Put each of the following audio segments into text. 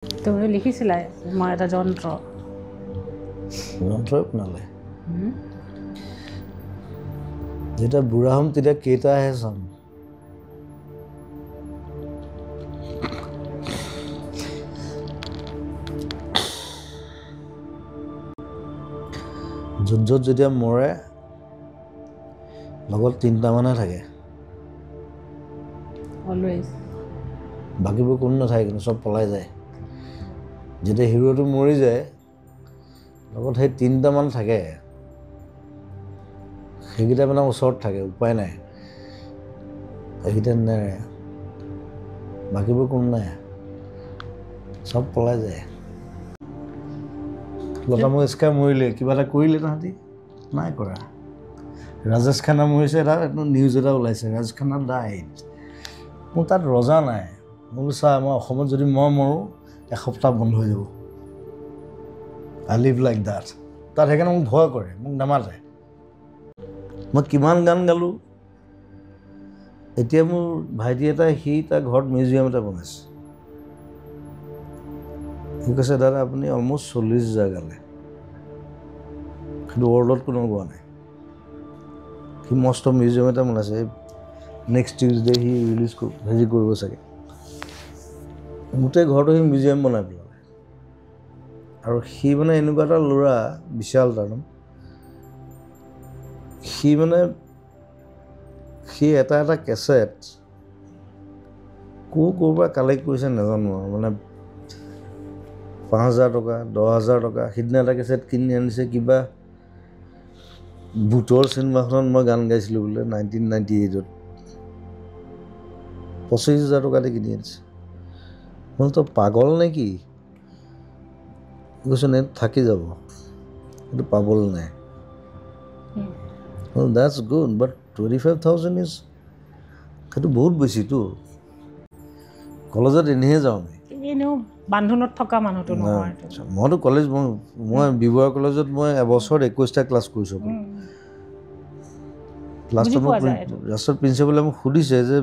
তুমি লিখিছিলা মই এটা যন্ত্ৰই বনালে যেতিয়া বুঢ়া হ'ম তেতিয়া কেইটাহে চাম য'ত যেতিয়া মৰে লগত 3টা মানুহে থাকে অলৱেজ বাকীবোৰ কোনো নাথাকে কিন্তু চব পলাই যায় যেতিয়া হিৰোটো মৰি যায় লগত সেই 3টা মান থাকে সেইকেইটা মানে ওচৰত থাকে উপায় নাই সেইকেইটা নেৰে বাকীবোৰ কোনো নাই চব পলাই যায় লতা মংগেশকাৰ মৰিলে কিবা এটা কৰিলে তাহাঁতি নাই কৰা ৰাজেশ খান্না মৰিছে এটা নিউজ এটা ওলাইছে ৰাজেশ খান্না ডাইড মোৰ তাত ৰজা নাই মই বোলো চা মই অসমত যদি মই মৰোঁ এসপ্তাহ বন্ধ হৈ যাব আই লিভ লাইক ডাট তাত সেইকাৰণে মোক ভয় কৰে মোক নামাতে মই কিমান গান গালোঁ এতিয়া মোৰ ভাইটি এটা সি তাৰ ঘৰত মিউজিয়াম এটা বনাইছে সি কৈছে দাদা আপুনি অলমষ্ট 40,000 গালে কিন্তু ৱৰ্ল্ডত কোনো গোৱা নাই সি মস্ত মিউজিয়াম এটা বনাইছে নেক্সট টিউজডে সি ৰিলিজ কৰিব চাগে গোটেই ঘৰটো সি মিউজিয়াম বনাই পেলালে আৰু সি মানে এনেকুৱা এটা ল'ৰা বিশাল তাৰ নাম সি এটা কেছেট ক'ৰ পৰা কালেক্ট কৰিছে নাজানো আৰু মানে 5,000 টকা 10,000 টকা সিদিনা এটা কেছেট কিনি আনিছে কিবা ভূতৰ চিনেমাখনত মই গান গাইছিলোঁ বোলে 1998ত 25,000 টকাতে কিনি আনিছে মই তো পাগল নেকি কৈছোঁ নে থাকি যাব সেইটো পাবলৈ নাই that's good but 25,000 is সেইটো বহুত বেছিতো কলেজত এনেহে যাওঁ আমি এনেও বান্ধোনত থকা মানুহটো নহয় মইতো কলেজ মই বিবৰুৱা কলেজত মই এবছৰত 21টা ক্লাছ কৰিছোঁ লাষ্টত লাষ্টত প্ৰিন্সিপালে মোক সুধিছে যে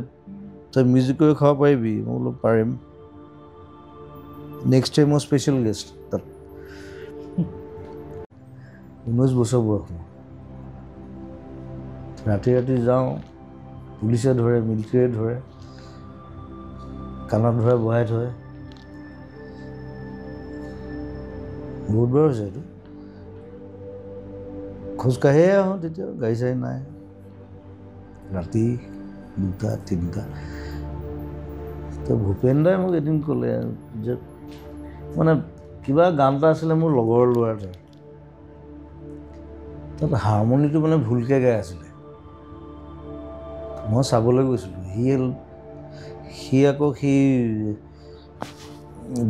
তই মিউজিক কৰি খাব পাৰিবি মই বোলো পাৰিম নেক্সট টাইম মই স্পেচিয়েল গেষ্ট তাত 19 বছৰ বয়স ৰাতি যাওঁ পুলিচে ধৰে মিলিটাৰীয়ে ধৰে কাণত ধৰে বহাই থয় বহুত বাৰ হৈছে এইটো খোজকাঢ়িয়ে আহোঁ তেতিয়া গাড়ী চাড়ী নাই ৰাতি 2টা 3টা তো ভূপেন দাই মোক এদিন ক'লে যে মানে কিবা গান এটা আছিলে মোৰ লগৰ ল'ৰা এটা তাত হাৰমনিটো মানে ভুলকৈ গাই আছিলে মই চাবলৈ গৈছিলোঁ সি আকৌ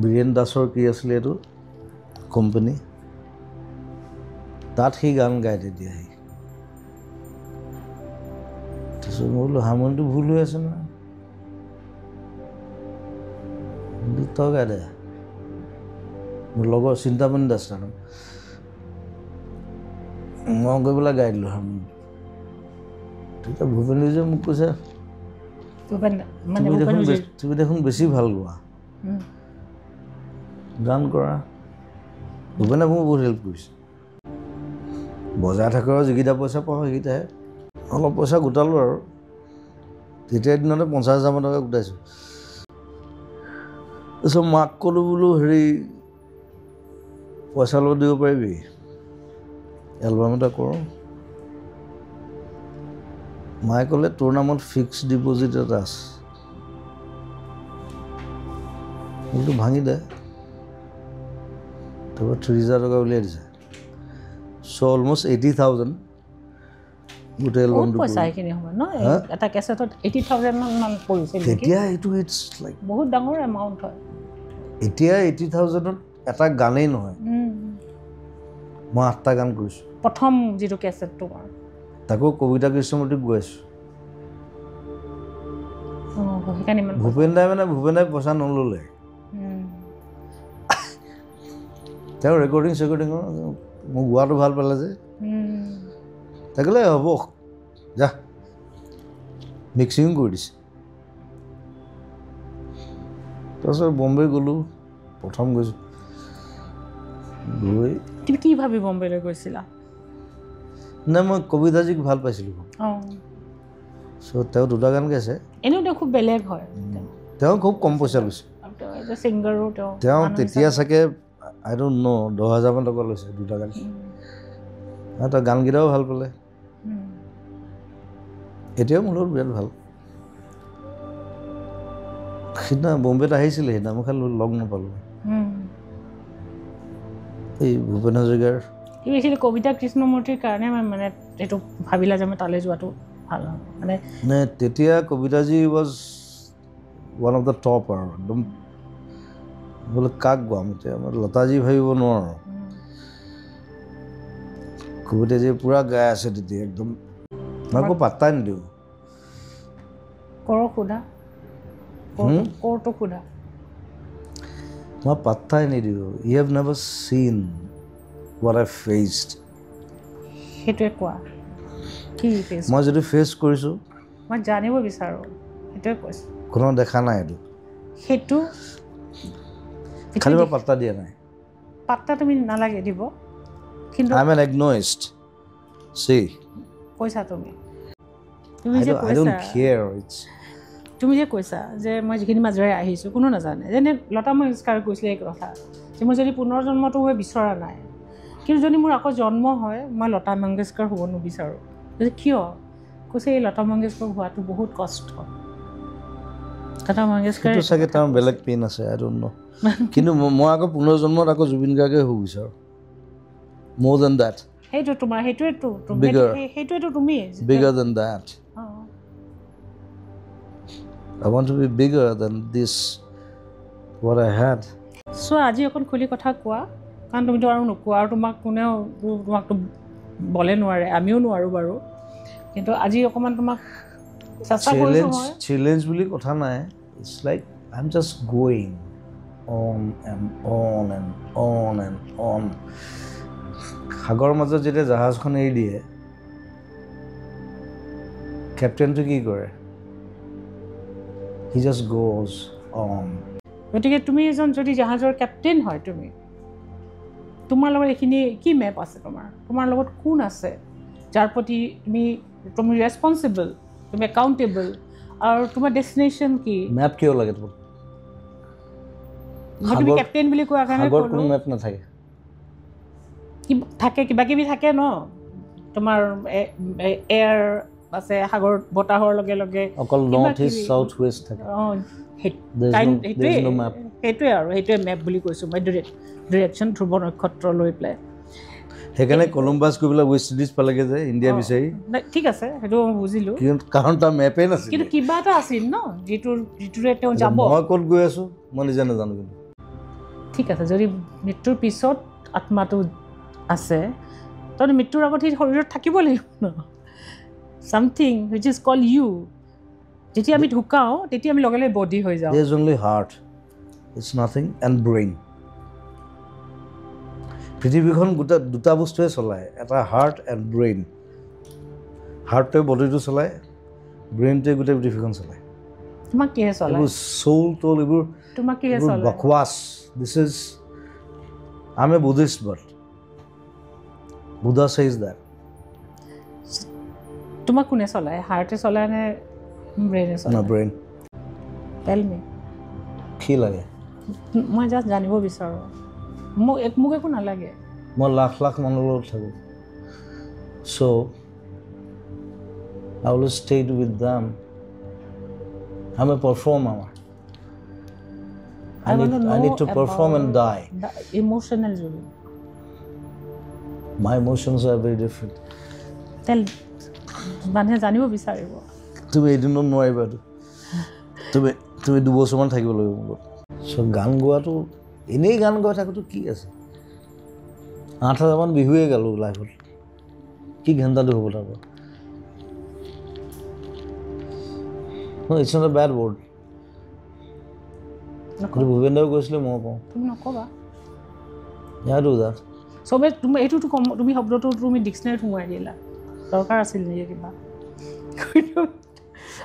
বীৰেণ দাসৰ কি আছিলে এইটো কোম্পানী তাত সি গান গায় তেতিয়া তাৰপিছত মই বোলো হাৰমনিটো ভুল হৈ আছে নহয় তই গাই দে মোৰ লগৰ চিন্তামণি দাস নাম মই গৈ পেলাই গাই দিলোঁ হাৰমনি তেতিয়া ভূপেন যে মোক কৈছে তুমি দেখোন বেছি ভাল গোৱা গান কৰা ভূপেনে মোক বহুত হেল্প কৰিছে বজাই থাকোঁ আৰু যিকেইটা পইচা পাওঁ সেইকেইটাহে অলপ পইচা গোটালোঁ আৰু তেতিয়াৰ দিনতে 50,000 মান টকা গোটাইছোঁ তাৰপিছত মাক ক'লোঁ বোলো হেৰি পইচা অলপ দিব পাৰিবি এলবাম এটা কৰোঁ মায়ে ক'লে তোৰ নামত ফিক্সড ডিপ'জিট এটা আছে বোলো ভাঙি দে তাৰপৰা 3,000 টকা উলিয়াই দিছে চ' অলমষ্ট 80,000 গোটেই এলবামটো এটা কেছেটত 80,000 মান পৰিছিল তেতিয়া এইটো ইটছ লাইক বহুত ডাঙৰ এমাউণ্ট হয় এতিয়া 80,000ত এটা গানেই নহয় মই 8টা গান কৰিছোঁ প্ৰথম যিটো কেছেটটো তাকো কবিতা কৃষ্ণমূৰ্তিক গাইছোঁ ভূপেন দাই পইচা নল'লে তেওঁ ৰেকৰ্ডিং মোক গোৱাটো ভাল পালে যে তাই ক'লে হ'ব যা মিক্সিং কৰি দিছে তাৰপিছত বম্বে গ'লোঁ প্ৰথম গৈছোঁ গৈ তুমি কি ভাবি বম্বেলৈ গৈছিলা নাই মই কবিতাজীক ভাল পাইছিলোঁ চ' তেওঁ দুটা গান গাইছে এনেও তেওঁ খুব বেলেগ হয় তেওঁ খুব কম পইচা লৈছে ছিংগাৰো তেওঁ তেতিয়া চাগে আই ডোণ্ট ন' 10,000 মান টকা লৈছে দুটা গান তেওঁ গানকেইটাও ভাল পালে এতিয়াও মোৰ লগত বিৰাট ভাল সিদিনা বম্বেত আহিছিলে সেইদিনা মই খালি লগ নাপালোঁ এই ভূপেন হাজৰিকাৰ বেছিলি কবিতা কৃষ্ণমূৰ্তিৰ কাৰণে মানে এইটো ভাবিলা যে মই তালৈ যোৱাটো ভাল মানে নে তেতিয়া কবিতাজী was one of the top আৰু একদম বোলে কাক গাম এতিয়া মই লতাজী ভাবিব নোৱাৰোঁ কবিতাজী পূৰা গাই আছে তেতিয়া একদম মই একো পাত্তাই নিদিওঁ কৰক সোধা ক'ৰটো সোধা মই পাত্তাই নিদিওঁ ইউ হেভ নেভাৰ চিন what I faced সেইটোৱে কোৱা কি ফেচ মই যদি ফেচ কৰিছোঁ মই জানিব বিচাৰোঁ সেইটোৱে কৈছোঁ কোনো দেখা নাই এইটো সেইটো খালি মই পাত্তা দিয়া নাই পাত্তা তুমি নালাগে দিব কিন্তু I'm an agnostic see কৈছা তুমি I don't care it's তুমি যে কৈছা যে মই যিখিনি মাজেৰে আহিছোঁ কোনো নাজানে যেনে লতা মংগেশকাৰ কৈছিলে এই কথা যে মই যদি পুনৰ জন্মটো হৈ বিচৰা নাই কিন্তু যদি মোৰ আকৌ জন্ম হয় মই লতা মংগেশকাৰ হ'ব নিবিচাৰোঁ কিয় কৈছে এই লতা মংগেশকাৰ হোৱাটো বহুত কষ্ট লতা মংগেশকাৰ চাগে তাৰ বেলেগ পেইন আছে আই ডোণ্ট ন' কিন্তু মই আকৌ পুনৰ জন্মত আকৌ জুবিন গাৰ্গে হ'ব বিচাৰোঁ more than that সেইটো তোমাৰ সেইটোৱেতো সেইটোৱেতো তুমি bigger than that I want to be bigger than this what I had so আজি অকণ খুলি কথা কোৱা কাৰণ তুমিতো আৰু নোকোৱা আৰু তোমাক কোনেও তোমাকতো বলে নোৱাৰে আমিও নোৱাৰোঁ বাৰু কিন্তু আজি অকণমান তোমাক চেষ্টা কৰিছোঁ মই চেলেঞ্জ বুলি কথা নাই it's like I am just going on and on and on and on সাগৰৰ মাজত যেতিয়া জাহাজখন এৰি দিয়ে কেপ্টেইনটো কি কৰে he just goes on গতিকে তুমি এজন যদি জাহাজৰ কেপ্টেইন হয় তুমি তোমাৰ লগত এইখিনি কি মেপ আছে তোমাৰ লগত কোন আছে যাৰ প্ৰতি তুমি ৰেছপন্সিবল তুমি একাউণ্টেবল আৰু তোমাৰ ডেষ্টিনেশ্যন কি মেপ কিয় লাগে তোমাক তুমি কেপ্টেইন বুলি কোৱা কাৰণে সাগৰ কোনো মেপ নাথাকে থাকে কিবা কিবি থাকে ন তোমাৰ এয়াৰ আছে সাগৰ বতাহৰ লগে লগে অকল নৰ্থ ইষ্ট সাউথ ৱেষ্ট থাকে সেইটোৱে আৰু সেইটোৱে মেপ বুলি কৈছোঁ মই ডিৰেকশ্যন ধ্ৰুৱ নক্ষত্ৰ লৈ পেলাই সেইকাৰণে কলম্বাছ গৈ পেলাই ৱেষ্ট ইণ্ডিজ পালেগৈ যে ইণ্ডিয়া বিচাৰি ঠিক আছে সেইটো মই বুজিলোঁ কাৰণ তাৰ মেপেই নাছিল কিন্তু কিবা এটা আছিল ন যিটোৰে তেওঁ যাব মই ক'ত গৈ আছোঁ মই নিজে নাজানো কিন্তু ঠিক আছে যদি মৃত্যুৰ পিছত আত্মাটো আছে তহঁতে মৃত্যুৰ আগত সেই শৰীৰত থাকিব লাগিব ন something which is called you যেতিয়া আমি ঢুকাওঁ তেতিয়া আমি লগে লগে বডি হৈ যাওঁ there is only heart it's nothing and brain পৃথিৱীখন দুটা বস্তুৱে চলায় এটা হাৰ্ট এণ্ড ব্ৰেইন হাৰ্টটোৱে বডিটো চলায় ব্ৰেইনটোৱে গোটেই পৃথিৱীখন চলায় তোমাক কিহে চলায় এইবোৰ চৌল তোল এইবোৰ তোমাক কিহে চলায় বকৱাছ this is I'm a Buddhist but Buddha says that তোমাক কোনে চলায় হাৰ্টে চলায় নে ব্ৰেইনে চলায় না ব্ৰেইন টেল মি কি লাগে মই জাষ্ট জানিব বিচাৰোঁ মোক একো নালাগে মই লাখ লাখ মানুহৰ লগত থাকোঁ so I will stay with them I'm a performer I need to perform and die emotional Jubi my emotions are very different tell মানুহে জানিব বিচাৰিব তুমি এদিনত নোৱাৰিবা তুমি দুবছৰমান থাকিব লাগিব মোৰ চ' গান গোৱাটো এনেই গান গাই থাকোঁতো কি আছে 8,000 মান বিহুৱে গালোঁ লাইফত কি ঘণ্টাটো হ'ব তাৰ পৰা it's not a bad word ভূপেন্দ্ৰও কৈছিলে মই কওঁ তুমি নক'বা ইয়াৰ ডু দেট চবে এইটোতো তুমি শব্দটো তুমি ডিক্সনেৰীত সোমোৱাই দিলা দৰকাৰ আছিল নেকি কিবা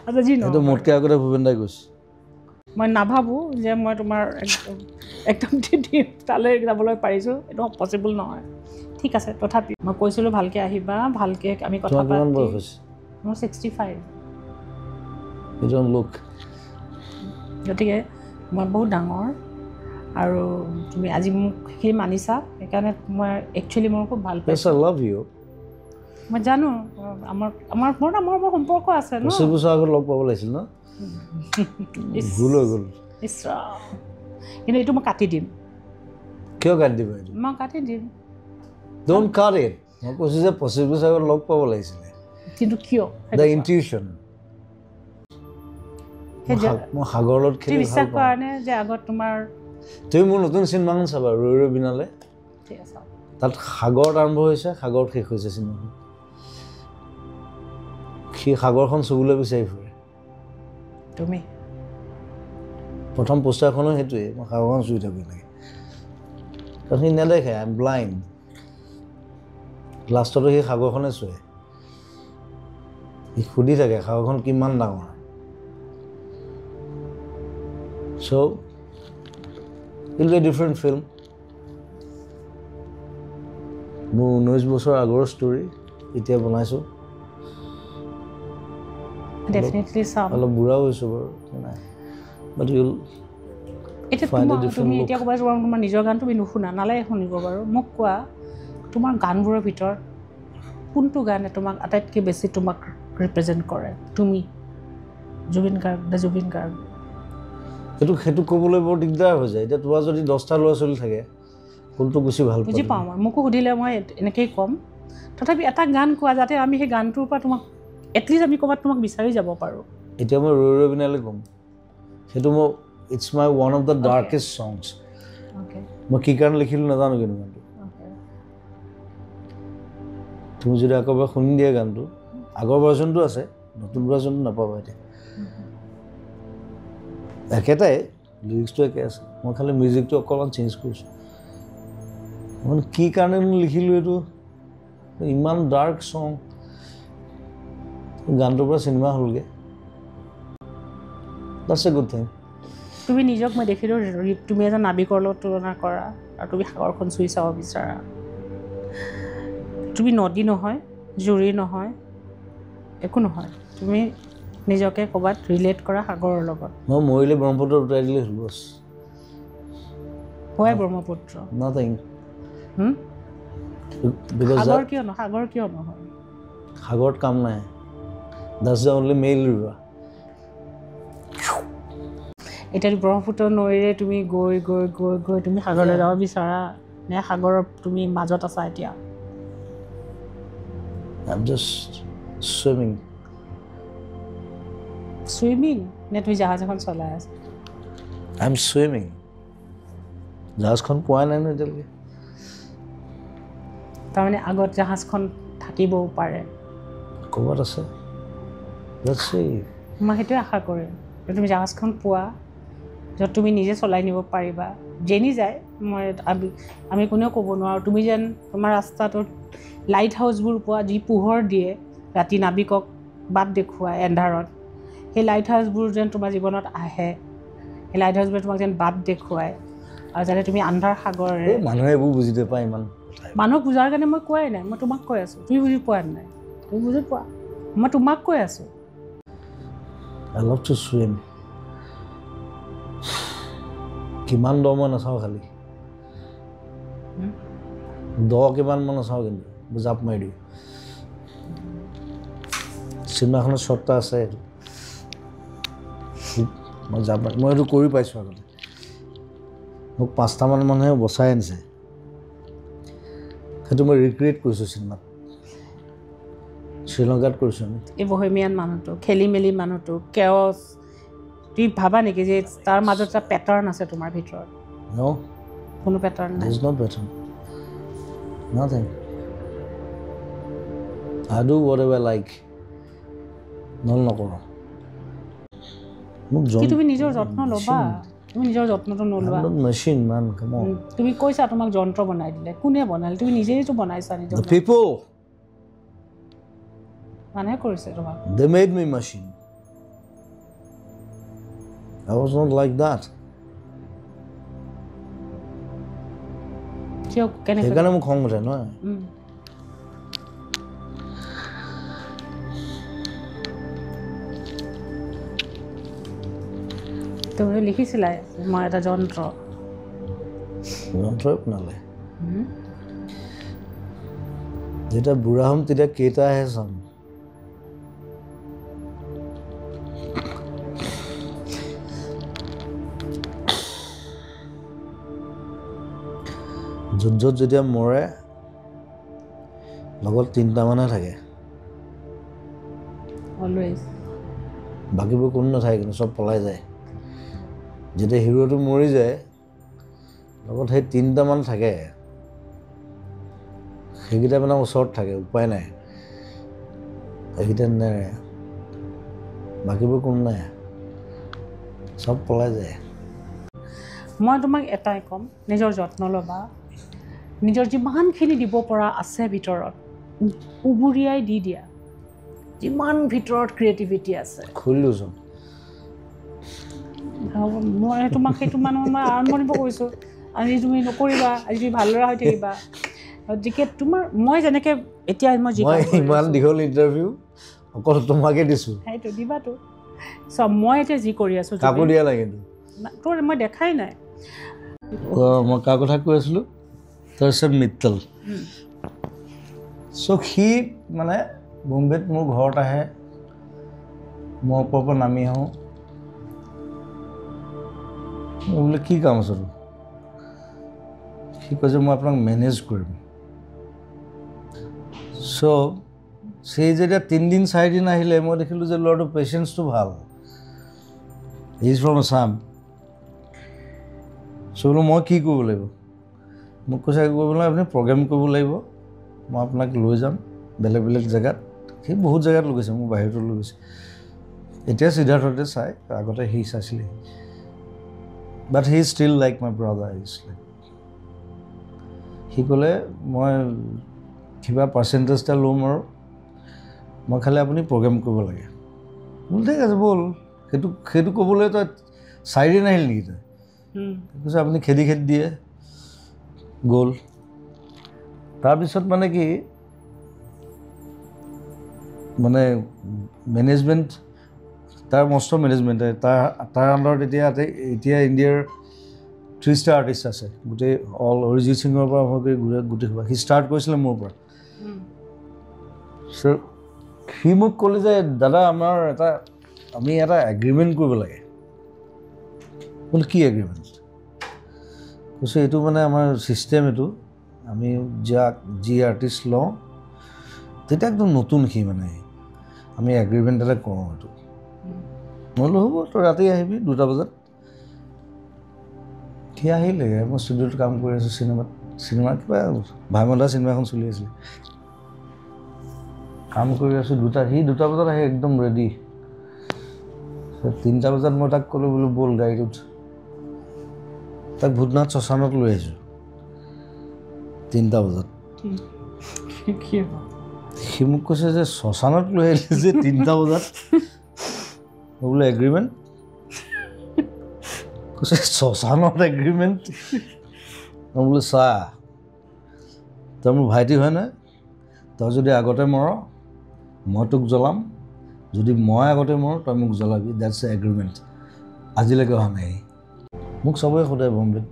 আচ্ছা যি মোতকৈ আগতে ভূপেন্দ্ৰই কৈছে মই নাভাবোঁ যে মই তোমাৰ একদম দিম তালৈ যাবলৈ পাৰিছোঁ এইটো পচিবল নহয় ঠিক আছে তথাপি মই কৈছিলোঁ ভালকৈ আহিবা ভালকৈ আমি কথা কিমান বয়স হৈছে মোৰ 65 লোক গতিকে মই বহুত ডাঙৰ আৰু তুমি আজি মোক সেইখিনি মানিছা সেইকাৰণে মই একচুৱেলি মোৰ খুব ভাল পাইছোঁ লাভ ইউ মই জানো আমাৰ সম্পৰ্ক আছে ন 25 বছৰ আগত লগ পাব লাগিছিল ন ভুল হৈ গ'ল কিন্তু এইটো মই কাটি দিম কিয় কাটি দিবা এইটো মই কাটি দিম ডোন্ট কাট ইট মই কৈছোঁ যে 25 বছৰ আগত লগ পাব লাগিছিলে কিন্তু কিয় দ্য ইনটিউশ্যন মই সাগৰৰ লগত খেলি বিশ্বাস কৰা নে যে আগত তোমাৰ তুমি মোৰ নতুন চিনেমাখন চাবা ৰৈ ৰৈ বিনালে ঠিক আছে তাত সাগৰত আৰম্ভ হৈছে সাগৰত শেষ হৈছে চিনেমাখন সি সাগৰখন চুবলৈ বিচাৰি ফুৰে তুমি প্ৰথম পোষ্টাৰখনো সেইটোৱে মই সাগৰখন চুই থাকোঁ লাগে কাৰণ সি নেদেখে আই এম ব্লাইণ্ড লাষ্টতো সেই সাগৰখনে চুৱে সি সুধি থাকে সাগৰখন কিমান ডাঙৰ so' it will be a different film মোৰ 19 বছৰ আগৰ ষ্টৰী এতিয়া বনাইছোঁ ডেফিনেটলি চাম অলপ বুঢ়া হৈছোঁ বাৰু নাই বাট ইউল তুমি এতিয়া ক'বা তোমাৰ নিজৰ গান তুমি নুশুনা নালাগে শুনিব বাৰু মোক কোৱা তোমাৰ গানবোৰৰ ভিতৰত কোনটো গানে তোমাক আটাইতকৈ বেছি তোমাক ৰিপ্ৰেজেণ্ট কৰে তুমি জুবিন গাৰ্গ সেইটো ক'বলৈ বৰ দিগদাৰ হৈ যায় এতিয়া তোমাৰ যদি 10টা ল'ৰা ছোৱালী থাকে কোনটো বেছি ভাল বুজি পাওঁ মই মোকো সুধিলে মই এনেকৈয়ে ক'ম তথাপি এটা গান কোৱা যাতে আমি সেই গানটোৰ পৰা তোমাক এটলিষ্ট আমি ক'ৰবাত তোমাক বিচাৰি যাব পাৰোঁ এতিয়া মই ৰৈ ৰৈ বিনালে ক'ম সেইটো মই it's my one of the darkest songs মই কি কাৰণে লিখিলোঁ নাজানো কিন্তু গানটো তুমি যদি আকৌ এবাৰ শুনি দিয়া গানটো আগৰ ভাৰ্জনটো আছে নতুন ভাৰ্জনটো নাপাবা এতিয়া একেটাই লিৰিক্সটো একে আছে মই খালি মিউজিকটো অকণমান চেঞ্জ কৰিছোঁ মানে কি কাৰণে লিখিলোঁ এইটো ইমান ডাৰ্ক ছং গানটোৰ পৰা চিনেমা হ'লগৈ দ্যাটছ এ গুড থিং তুমি নিজক মই দেখিলোঁ তুমি এজন নাবিকৰ লগত তুলনা কৰা আৰু তুমি সাগৰখন চুই চাব বিচাৰা তুমি নদী নহয় জুৰি নহয় একো নহয় তুমি নিজকে ক'ৰবাত ৰিলেট কৰা সাগৰৰ লগত মই মৰিলে ব্ৰহ্মপুত্ৰ উটাই দিলে হ'ল বছ হয় ব্ৰহ্মপুত্ৰ নাথিং সাগৰ কিয় নহয় সাগৰত কাম নাই that's the only mail river এতিয়া ব্ৰহ্মপুত্ৰ নৈৰে তুমি গৈ গৈ গৈ গৈ তুমি সাগৰলৈ যাব বিচাৰা নে সাগৰৰ তুমি মাজত আছা এতিয়া আই এম জাষ্ট চুইমিং নে তুমি জাহাজ এখন চলাই আছা আই এম চুইমিং জাহাজখন পোৱা নাই ন এতিয়ালৈকে তাৰমানে আগত জাহাজখন থাকিবও পাৰে ক'ৰবাত আছে মই সেইটোৱে আশা কৰিম যে তুমি জাহাজখন পোৱা য'ত তুমি নিজে চলাই নিব পাৰিবা যেনি যায় আমি কোনেও ক'ব নোৱাৰোঁ তুমি যেন তোমাৰ ৰাস্তাটোত লাইট হাউচবোৰ পোৱা যি পোহৰ দিয়ে ৰাতি নাবিকক বাট দেখুৱাই এন্ধাৰত সেই লাইট হাউচবোৰ যেন তোমাৰ জীৱনত আহে সেই লাইট হাউচবোৰে তোমাক যেন বাট দেখুৱায় আৰু যাতে তুমি আন্ধাৰ সাগৰেৰে মানুহে এইবোৰ বুজি নাপায় ইমান মানুহ বুজাৰ কাৰণে মই কোৱাই নাই মই তোমাক কৈ আছোঁ তুমি বুজি পোৱা নাই তুমি বুজি পোৱা মই তোমাক কৈ আছোঁ I love to swim কিমান দ মই নাচাওঁ খালি দ কিমান মই নাচাওঁ কিন্তু জাপ মাৰি দিওঁ চিনেমাখনত শ্বটটা আছে এইটো মই জাপ মাৰি মই এইটো কৰি পাইছোঁ আগতে মোক 5টামান মানুহে বচাই আনিছে সেইটো মই ৰিক্ৰিয়েট কৰিছোঁ চিনেমাত শ্ৰীলংকাত কৰিছোঁ আমি এই বহেমিয়ান মানুহটো খেলি মেলি মানুহটো কেঅছ তুমি ভাবা নেকি যে তাৰ মাজত এটা পেটাৰ্ণ আছে তোমাৰ ভিতৰত কোনো পেটাৰ্ণ নাই no pattern nothing I do whatever I like নকৰোঁ তুমি নিজৰ যত্ন ল'বা তুমি নিজৰ যত্নটো নলোৱা মেচিন মান কাম তুমি কৈছা তোমাক যন্ত্ৰ বনাই দিলে কোনে বনালে তুমি নিজেইতো বনাইছা নিজৰ people মানুহে কৰিছে তোমাক they made me machine I was not like that কিয় কেনেকৈ সেইকাৰণে মোক খং উঠে নহয় তুমি লিখিছিলা মই এটা যন্ত্ৰই বনালে যেতিয়া বুঢ়া হ'ম তেতিয়া কেইটাহে চাম য'ত যেতিয়া মৰে লগত 3টা মানুহে থাকে অলৱেজ বাকীবোৰ কোনো নাথাকে কিন্তু চব পলাই যায় যেতিয়া হিৰোটো মৰি যায় লগত সেই 3টা মান থাকে সেইকেইটা মানে ওচৰত থাকে উপায় নাই সেইকেইটা নেৰে বাকীবোৰ কোনো নাই চব পলাই যায় মই তোমাক এটাই ক'ম নিজৰ যত্ন ল'বা নিজৰ যিমানখিনি দিব পৰা আছে ভিতৰত উবুৰিয়াই দি দিয়া যিমান ভিতৰত ক্ৰিয়েটিভিটি আছে খুলিলোচোন মই তোমাক সেইটো মানুহ মই আৰম্ভণিৰ পৰা কৈছোঁ আজি তুমি নকৰিবা আজি তুমি ভালদৰে হৈ থাকিবা গতিকে তোমাৰ মই যেনেকৈ এতিয়া মই ইমান দীঘল ইণ্টাৰভিউ অকল তোমাকে দিছোঁ সেইটো দিবাতো চব মই এতিয়া যি কৰি আছোঁ কাকো দিয়া লাগে তোৰ মই দেখাই নাই মই কাৰ কথা কৈ আছিলোঁ তাৰপিছত মিত্তল চ' সি মানে বম্বেত মোৰ ঘৰত আহে মই ওপৰৰ পৰা নামি আহোঁ মই বোলে কি কাম আছে তোৰ সি কৈছে মই আপোনাক মেনেজ কৰিম চ' সেই যেতিয়া 3 দিন 4 দিন আহিলে মই দেখিলোঁ যে ল'ৰাটোৰ পেচেঞ্চটো ভাল ইজ ফ্ৰম আছাম চ' বোলো মই কি কৰিব লাগিব মোক কৈছে কৰিব লাগিব আপুনি প্ৰগ্ৰেম কৰিব লাগিব মই আপোনাক লৈ যাম বেলেগ বেলেগ জেগাত সি বহুত জেগাত লৈ গৈছে মোক বাহিৰতো লৈ গৈছে এতিয়া সিদ্ধাৰ্থতে চাই আগতে সি চাইছিলে but he still like my brother is like সি ক'লে মই কিবা পাৰ্চেণ্টেজ এটা ল'ম আৰু মই খালি আপুনি প্ৰগ্ৰেম কৰিব লাগে বোলো ঠিক আছে ব'ল সেইটো ক'বলৈ তই 4 দিন আহিল নেকি তই কৈছে আপুনি খেদি দিয়ে গ'ল তাৰপিছত মানে কি মানে মেনেজমেণ্ট তাৰ মস্ত মেনেজমেণ্ট তাৰ আণ্ডাৰত এতিয়া ইণ্ডিয়াৰ 3 ষ্টাৰ আৰ্টিষ্ট আছে গোটেই অল অৰিজিত সিঙৰ পৰা আৰম্ভ কৰি গোটেই সি ষ্টাৰ্ট কৰিছিলে মোৰ পৰা চ' সি মোক ক'লে যে দাদা আমি এটা এগ্ৰিমেণ্ট কৰিব লাগে বোলে কি এগ্ৰিমেণ্ট কৈছে এইটো মানে আমাৰ ছিষ্টেম এইটো আমি যি আৰ্টিষ্ট লওঁ তেতিয়া একদম নতুন সি মানে আমি এগ্ৰিমেণ্ট এটা কৰোঁ এইটো মই বোলো হ'ব তই ৰাতি আহিবি 2টা বজাত সি আহিলে মই ষ্টুডিঅ'ত কাম কৰি আছোঁ চিনেমা কিবা ভাইমন্দা চিনেমা এখন চলি আছিলে কাম কৰি আছোঁ 2টা বজাত আহি একদম ৰেডি 3টা বজাত মই তাক ক'লোঁ বোলো ব'ল গাড়ীটোত তাক ভূতনাথ শ্মশানত লৈ আহিছোঁ 3টা বজাত সি মোক কৈছে যে শ্মশানত লৈ আহিলে যে 3টা বজাত মই বোলো এগ্ৰিমেণ্ট কৈছে শ্মশানত এগ্ৰিমেণ্ট মই বোলো চা তই মোৰ ভাইটি হয় নহয় তই যদি আগতে মৰ মই তোক জ্বলাম যদি মই আগতে মৰ তই মোক জ্বলাবি ডেটছ এগ্ৰিমেণ্ট আজিলৈকে অহা নাই মোক চবেই সোধে বম্বেত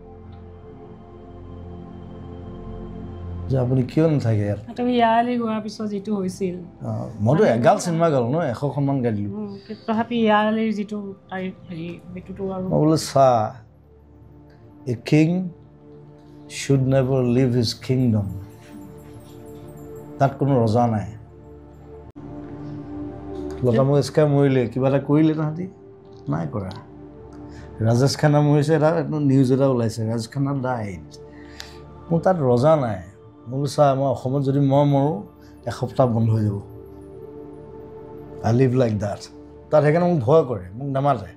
যে আপুনি কিয় নাথাকে ইয়াত তুমি ইয়ালৈ গোৱাৰ পিছত যিটো হৈছিল মইতো এগাল চিনেমা গালোঁ ন 100খনমান গাই দিলোঁ তথাপি ইয়ালৈ যিটো হেৰি সেইটোতো আৰু মই বোলো চা a king should never leave his kingdom তাত কোনো ৰজা নাই লতা মংগেশকাৰ মৰিলে কিবা এটা কৰিলে তাহাঁতি নাই কৰা ৰাজেশ খান্না মৰিছে এটা নিউজ এটা ওলাইছে ৰাজেশ খান্না ডাইড মোৰ তাত ৰজা নাই মই বোলো চা মই অসমত যদি মই মৰোঁ এসপ্তাহ বন্ধ হৈ যাব আই লিভ লাইক ডাট তাত সেইকাৰণে মোক ভয় কৰে মোক নামাতে